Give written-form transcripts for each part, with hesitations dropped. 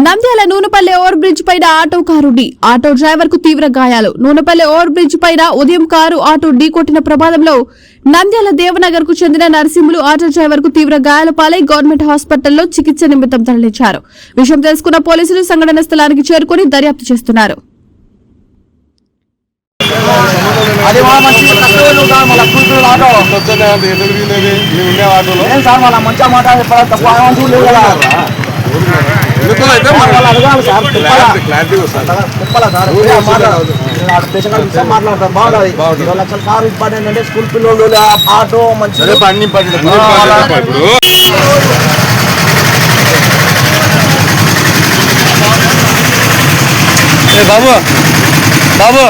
Nandyal Nunepalli over bridge పైన auto car auto driver కు తీవ్ర గాయాలు. నూనెపల్లి ఓవర్ బ్రిడ్జ్ పైన ఉదయం కారు ఆటో ఢీకొట్టిన ప్రమాదంలో నంద్యాల దేవనగర్ కు చెందిన నర్సింహులు ఆటో డ్రైవర్ కు తీవ్ర గాయాల పాలై గవర్నమెంట్ హాస్పిటల్లో చికిత్స నిమిత్తం తరలించారు. విషయం తెలుసుకున్న పోలీసులు సంఘటన స్థలానికి చేరుకుని దర్యాప్తు చేస్తున్నారు. స్కూల్ పిల్లలు ఆటో మంచి బాబు బాబు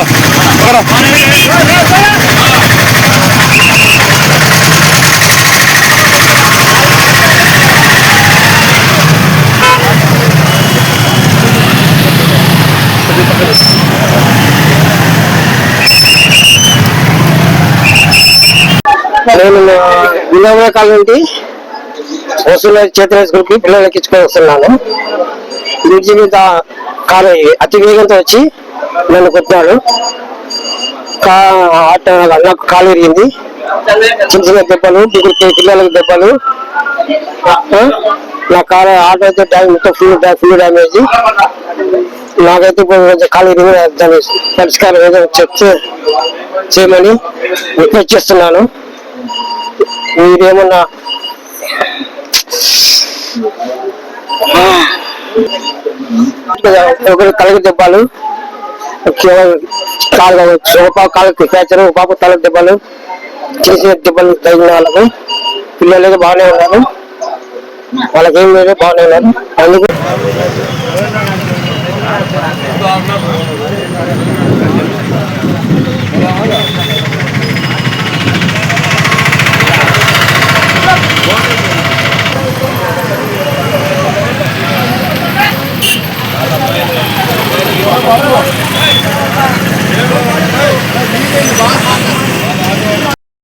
నేను వినోదకాల నుండి వసూలు చేతుల స్కూల్ కి పిల్లలు ఎక్కించుకొని వస్తున్నాను. బ్రిడ్జి మీద కారు అతి వేగంతో వచ్చి నన్ను కొట్టాడు. నాకు కాలు విరిగింది. చిన్న చిన్న దెబ్బలు, పిల్లలకు దెబ్బలు. నా కారు ఆటో అయితే మొత్తం ఫుల్ డ్యామేజ్. నాకైతే కొంచెం కాలు విరిగి దాని పరిష్కారం ఏదో చెప్తే చేయమని రిక్వెస్ట్ చేస్తున్నాను. మీరేమన్నా ఒకరు తలకి దెబ్బలు, కాళ్ళకి ఫ్రాక్చర్, పాప తలకి దెబ్బలు, చిన్న చిన్న దెబ్బలు తగిన వాళ్ళకు. పిల్లలకి బాగానే ఉన్నారు, వాళ్ళకి ఏం లేదు, బాగానే ఉన్నారు. అందుకు